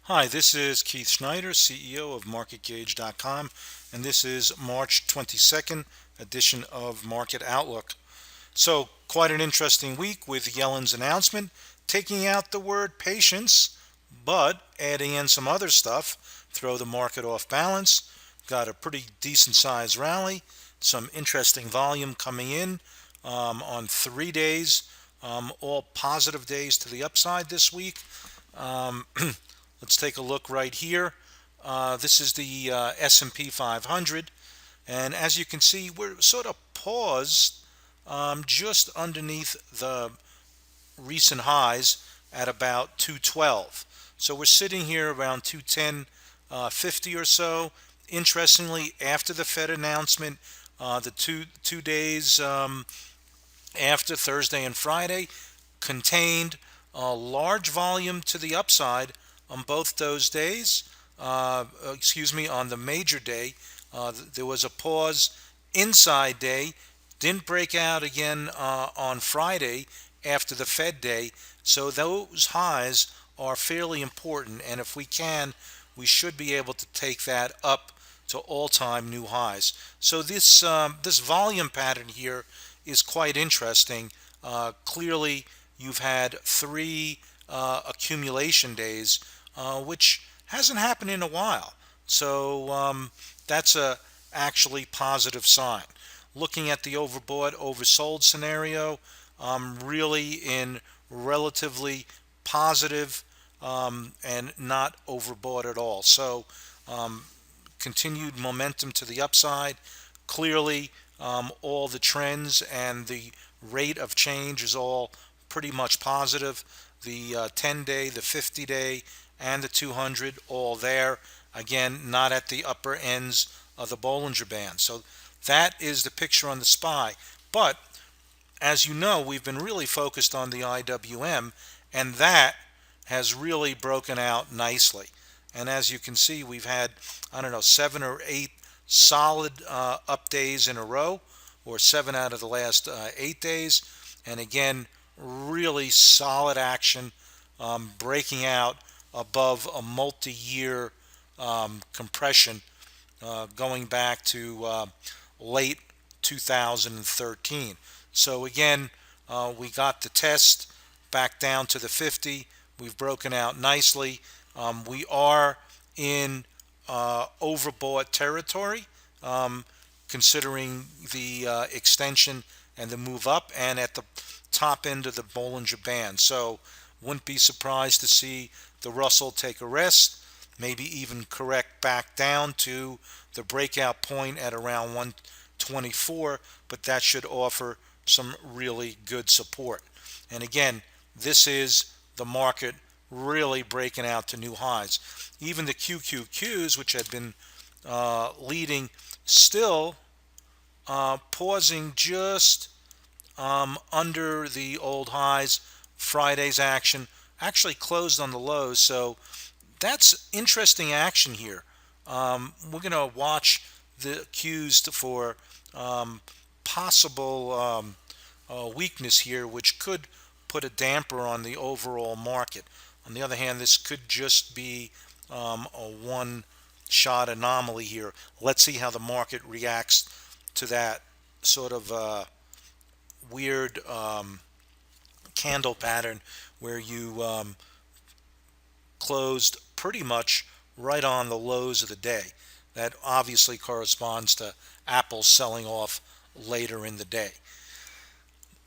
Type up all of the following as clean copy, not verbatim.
Hi, this is Keith Schneider, CEO of MarketGauge.com, and this is March 22nd edition of Market Outlook. So, quite an interesting week with Yellen's announcement, taking out the word patience, but adding in some other stuff, throw the market off balance. Got a pretty decent sized rally, some interesting volume coming in on 3 days, all positive days to the upside this week. Um, let's take a look right here. This is the S&P 500, and as you can see, we're sort of paused just underneath the recent highs at about 212. So we're sitting here around 210.50 or so. Interestingly, after the Fed announcement, the two days after Thursday and Friday contained a large volume to the upside on both those days. On the major day, there was a pause inside day, didn't break out again on Friday after the Fed day. So those highs are fairly important, and if we can, we should be able to take that up to all-time new highs. So this volume pattern here is quite interesting. Clearly, you've had three accumulation days, which hasn't happened in a while. So that's a actually positive sign. Looking at the overbought, oversold scenario, really in relatively positive and not overbought at all. So continued momentum to the upside. Clearly, all the trends and the rate of change is all pretty much positive. The 10-day, the 50-day, and the 200 all there. Again, not at the upper ends of the Bollinger Band. So that is the picture on the SPY. But as you know, we've been really focused on the IWM, and that has really broken out nicely. And as you can see, we've had, I don't know, 7 or 8 solid up days in a row, or 7 out of the last 8 days. And again, really solid action, breaking out above a multi-year compression going back to late 2013. So again, we got the test back down to the 50. We've broken out nicely. We are in overbought territory, considering the extension and the move up, and at the top end of the Bollinger Band. So wouldn't be surprised to see the Russell take a rest, maybe even correct back down to the breakout point at around 124, but that should offer some really good support. And again, this is the market really breaking out to new highs. Even the QQQs, which had been leading, still pausing just under the old highs. Friday's action actually closed on the lows, so that's interesting action here. We're going to watch the cues for possible weakness here, which could put a damper on the overall market. On the other hand, this could just be a one-shot anomaly here. Let's see how the market reacts to that sort of weird candle pattern where you closed pretty much right on the lows of the day. That obviously corresponds to Apple selling off later in the day.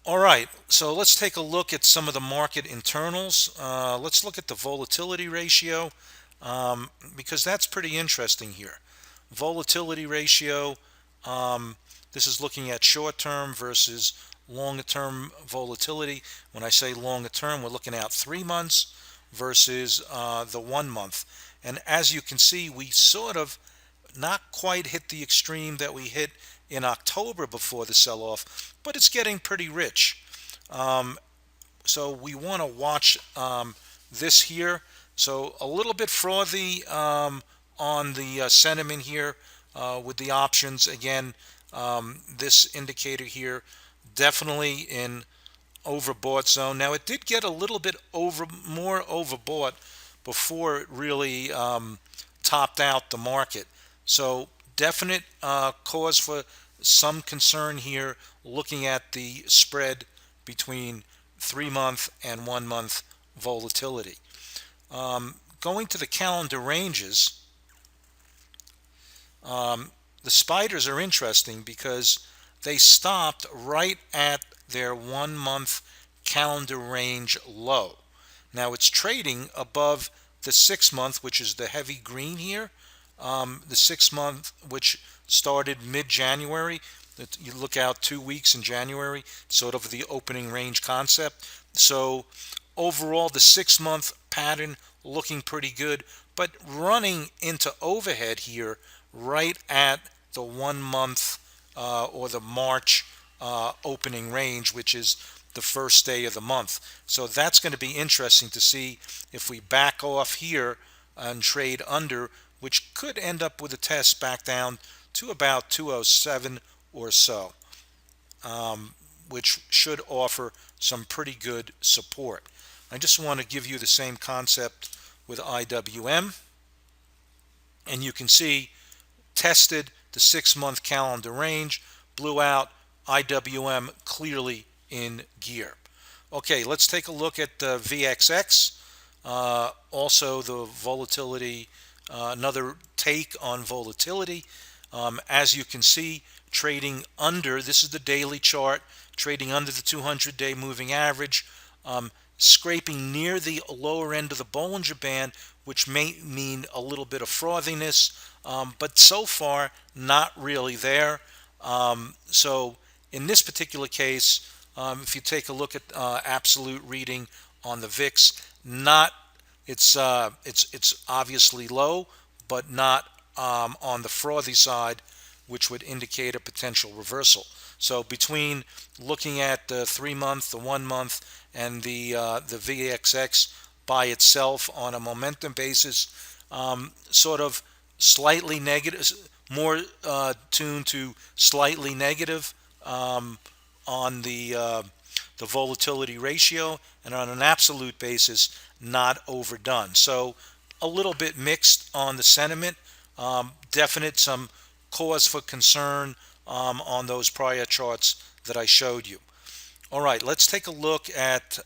All right, so let's take a look at some of the market internals. Let's look at the volatility ratio because that's pretty interesting here. Volatility ratio, this is looking at short-term versus longer-term volatility. When I say longer-term, we're looking at 3 months versus the 1 month. And as you can see, we sort of not quite hit the extreme that we hit in October before the sell-off, but it's getting pretty rich. So we want to watch this here. So a little bit frothy on the sentiment here with the options. Again, this indicator here definitely in overbought zone. Now it did get a little bit more overbought, before it really topped out the market. So definite cause for some concern here, looking at the spread between 3-month and 1-month volatility. Going to the calendar ranges, the spiders are interesting because they stopped right at their 1-month calendar range low. Now it's trading above the 6-month, which is the heavy green here. The 6-month, which started mid-January. You look out 2 weeks in January, sort of the opening range concept. So overall, the 6-month pattern looking pretty good, but running into overhead here right at the 1-month or the March opening range, which is the first day of the month. So that's going to be interesting to see if we back off here and trade under, which could end up with a test back down to about 207 or so, which should offer some pretty good support. I just want to give you the same concept with IWM, and you can see tested the 6-month calendar range, blew out. IWM clearly in gear. Okay, let's take a look at the VXX. Also the volatility, another take on volatility. As you can see, trading under, this is the daily chart, trading under the 200-day moving average, scraping near the lower end of the Bollinger Band, which may mean a little bit of frothiness, but so far not really there. So in this particular case, if you take a look at absolute reading on the VIX, not it's obviously low, but not on the frothy side, which would indicate a potential reversal. So between looking at the 3-month, the 1-month, and the VXX by itself on a momentum basis, sort of slightly negative, more tuned to slightly negative on the volatility ratio, and on an absolute basis, not overdone. So a little bit mixed on the sentiment. Definite some cause for concern on those prior charts that I showed you. All right, let's take a look at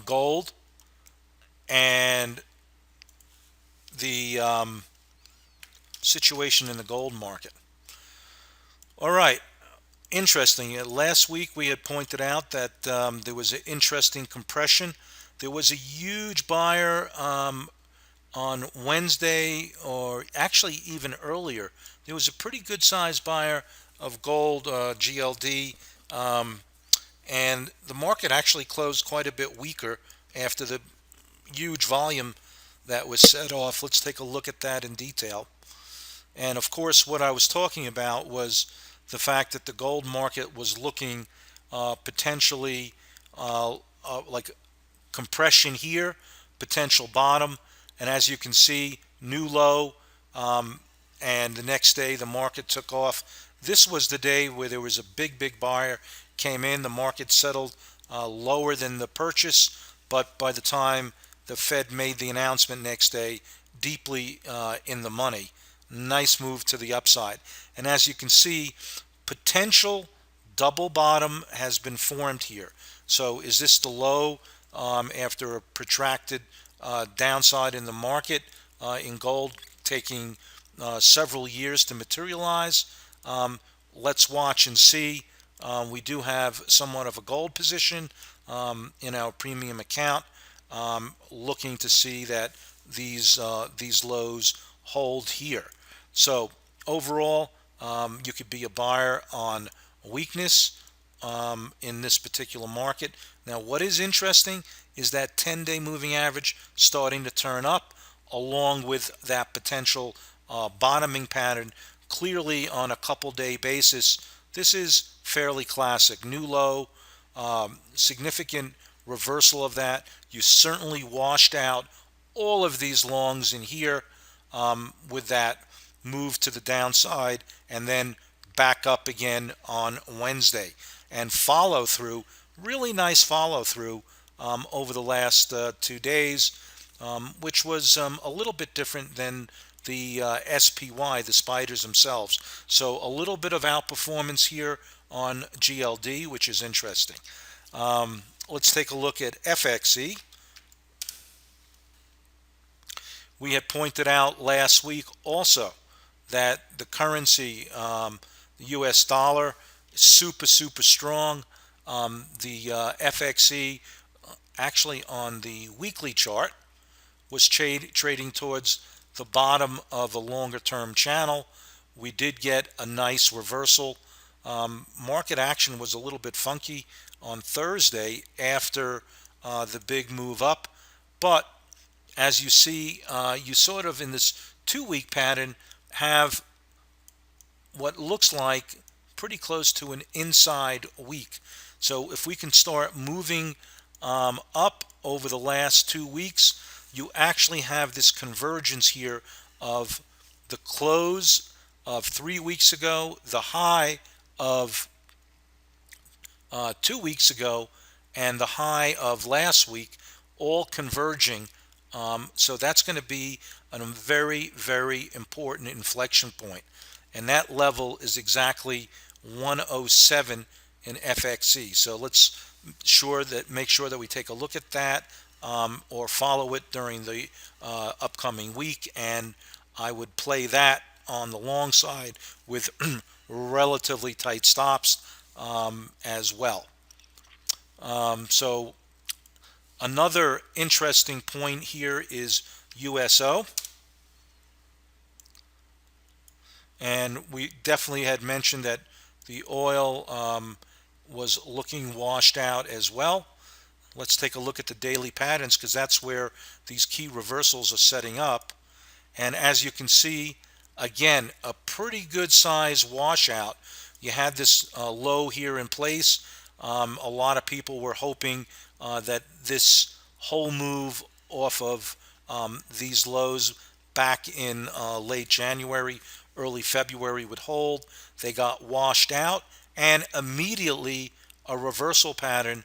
gold and the situation in the gold market. All right, interesting. Last week we had pointed out that there was an interesting compression. There was a huge buyer on Wednesday, or actually even earlier. There was a pretty good sized buyer of gold, GLD, and the market actually closed quite a bit weaker after the huge volume that was set off. Let's take a look at that in detail. And of course, what I was talking about was the fact that the gold market was looking potentially like compression here, potential bottom, and as you can see, new low, and the next day the market took off. This was the day where there was a big buyer came in. The market settled lower than the purchase, but by the time the Fed made the announcement next day, deeply in the money. Nice move to the upside. And as you can see, potential double bottom has been formed here. So is this the low after a protracted downside in the market in gold taking several years to materialize? Let's watch and see. We do have somewhat of a gold position in our premium account, looking to see that these lows hold here. So overall, you could be a buyer on weakness in this particular market. Now, what is interesting is that 10-day moving average starting to turn up, along with that potential bottoming pattern clearly on a couple-day basis. This is fairly classic. New low, significant reversal of that. You certainly washed out all of these longs in here with that move to the downside, and then back up again on Wednesday. And follow through, really nice follow through over the last 2 days, which was a little bit different than the SPY, the spiders themselves. So a little bit of outperformance here on GLD, which is interesting. Let's take a look at FXE. We had pointed out last week also that the currency, the US dollar, is super strong. The FXE actually on the weekly chart was trading towards the bottom of a longer term channel. We did get a nice reversal. Market action was a little bit funky on Thursday after the big move up, but as you see, you sort of in this 2 week pattern have what looks like pretty close to an inside week. So if we can start moving up over the last 2 weeks, you actually have this convergence here of the close of 3 weeks ago, the high of 2 weeks ago, and the high of last week, all converging. So that's going to be a very important inflection point, and that level is exactly 107 in FXE. So let's make sure that we take a look at that, or follow it during the upcoming week, and I would play that on the long side with relatively tight stops as well. So another interesting point here is USO, and we definitely had mentioned that the oil was looking washed out as well. Let's take a look at the daily patterns, because that's where these key reversals are setting up. And as you can see, again, a pretty good size washout. You had this low here in place. A lot of people were hoping that this whole move off of these lows back in late January, early February would hold. They got washed out, and immediately a reversal pattern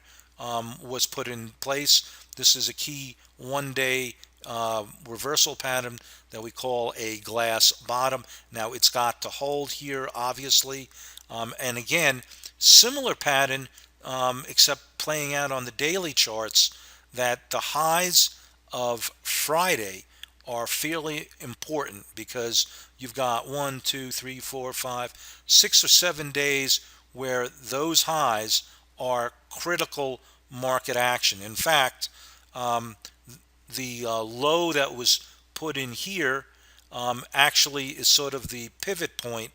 was put in place. This is a key 1-day reversal pattern that we call a glass bottom. Now it's got to hold here, obviously, and again, similar pattern, except playing out on the daily charts, that the highs of Friday are fairly important, because you've got 1, 2, 3, 4, 5, 6 or 7 days where those highs are critical market action. In fact, the low that was put in here actually is sort of the pivot point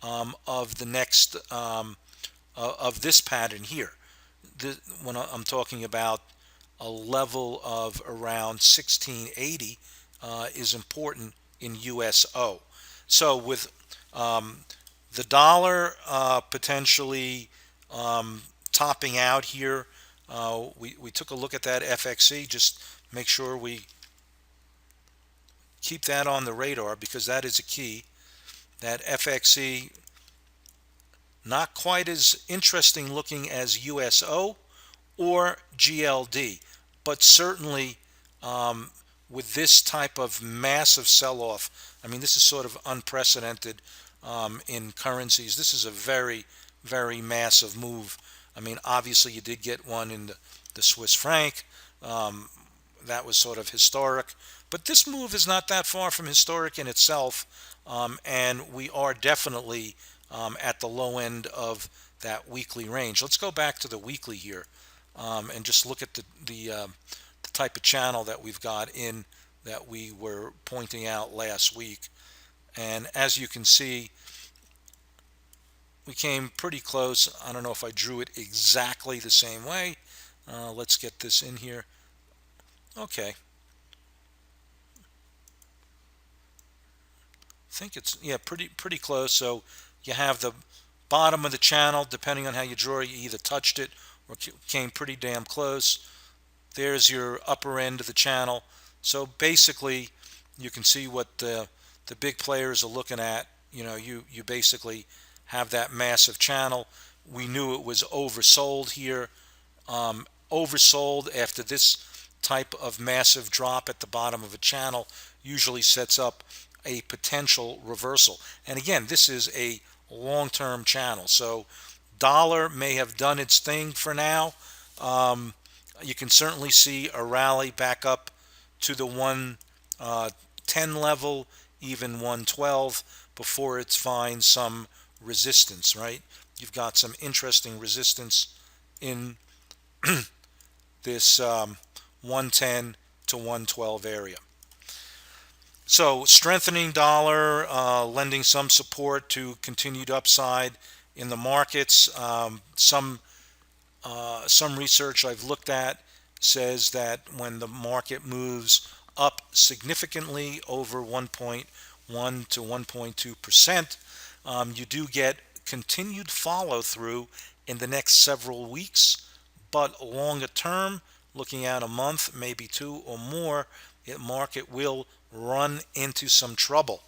of the next of this pattern here. When I'm talking about a level of around 1680 is important in USO. So with the dollar potentially topping out here, we took a look at that FXE. Just make sure we keep that on the radar, because that is a key. That FXE, not quite as interesting looking as USO or GLD, but certainly with this type of massive sell-off, I mean, this is sort of unprecedented in currencies. This is a very massive move. I mean, obviously you did get one in the Swiss franc. That was sort of historic, but this move is not that far from historic in itself, and we are definitely at the low end of that weekly range. Let's go back to the weekly here and just look at the type of channel that we've got in, that we were pointing out last week. And as you can see, we came pretty close. I don't know if I drew it exactly the same way. Let's get this in here. Okay. I think it's, yeah, pretty close. So you have the bottom of the channel, depending on how you draw, you either touched it or came pretty damn close. There's your upper end of the channel. So basically, you can see what the big players are looking at. You know, you basically have that massive channel. We knew it was oversold here oversold after this type of massive drop at the bottom of a channel usually sets up a potential reversal. And again, this is a long-term channel, so dollar may have done its thing for now. You can certainly see a rally back up to the 110 level, even 112, before it finds some resistance, right? You've got some interesting resistance in this 110 to 112 area. So strengthening dollar, lending some support to continued upside in the markets. Some research I've looked at says that when the market moves up significantly over 1.1 to 1.2%, you do get continued follow through in the next several weeks. But longer term, looking at a month, maybe two or more, the market will run into some trouble.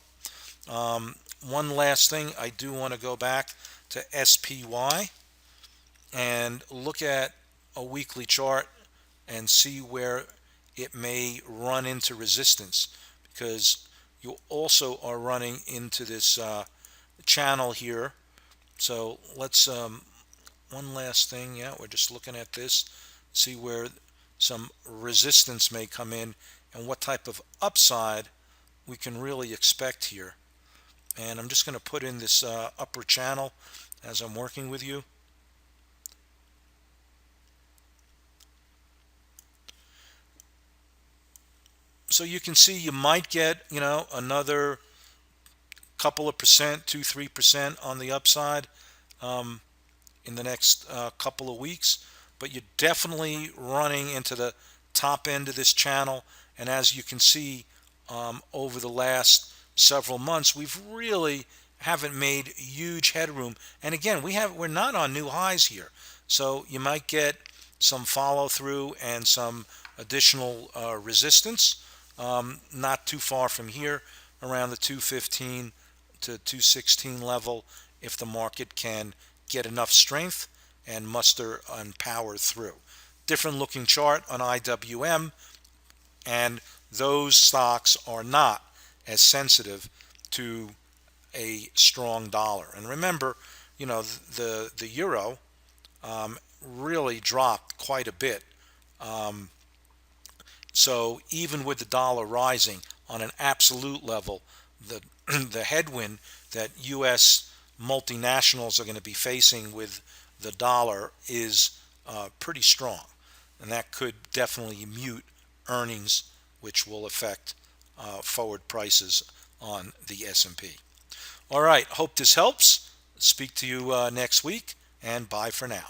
One last thing, I do want to go back to SPY and look at a weekly chart and see where it may run into resistance, because you also are running into this channel here. So let's one last thing. Yeah, we're just looking at this, see where some resistance may come in and what type of upside we can really expect here. And I'm just going to put in this upper channel as I'm working with you. So you can see you might get, another couple of percent, 2-3% on the upside in the next couple of weeks, but you're definitely running into the top end of this channel. And as you can see, over the last several months, we've really haven't made huge headroom. And again, we're not on new highs here, so you might get some follow through and some additional resistance not too far from here, around the 215 to 216 level, if the market can get enough strength and muster and power through. Different looking chart on IWM, and those stocks are not as sensitive to a strong dollar. And remember, the euro really dropped quite a bit. So even with the dollar rising on an absolute level, the the headwind that U.S. multinationals are going to be facing with the dollar is pretty strong, and that could definitely mute earnings, which will affect forward prices on the S&P. All right, hope this helps. Speak to you next week, and bye for now.